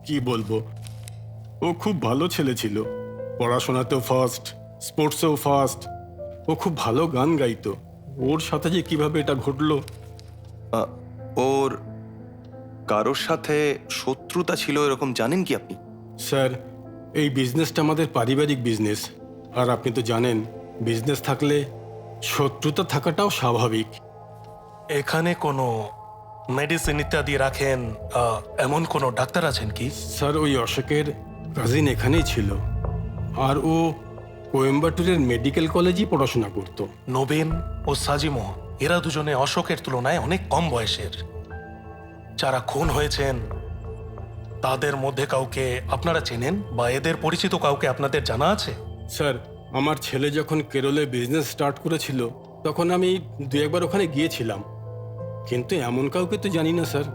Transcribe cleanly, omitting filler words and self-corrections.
কি বলবো, ও খুব ভালো ছেলে ছিল। পড়াশোনাতেও ফার্স্ট, স্পোর্টসেও ফার্স্ট। ও খুব ভালো গান গাইতো। ওর সাথে যে কিভাবে এটা ঘটলো। আহ, ওর কারোর সাথে শত্রুতা ছিল এরকম জানেন কি আপনি? স্যার, এই বিজনেসটা আমাদের পারিবারিক বিজনেস। আর আপনি তো জানেন, বিজনেস থাকলে শত্রুতা থাকাটাও স্বাভাবিক। এখানে কোনো মেডিসিন ইত্যাদি রাখেন এমন কোনো ডাক্তার আছেন কি? স্যার, ওই অশোকের কাজিন এখানেই ছিল। আর ও কোয়েম্বাটুরের মেডিকেল কলেজেই পড়াশোনা করতো। নবীন ও সাজিমো, এরা দুজনে অশোকের তুলনায় অনেক কম বয়সের। যারা খুন হয়েছেন তাদের মধ্যে কাউকে আপনারা চেনেন বা এদের পরিচিত কাউকে আপনাদের জানা আছে? স্যার, আমার ছেলে যখন কেরলে বিজনেস স্টার্ট করেছিল তখন আমি দু একবার ওখানে গিয়েছিলাম, কিন্তু এমন কাউকে তো জানি না স্যার।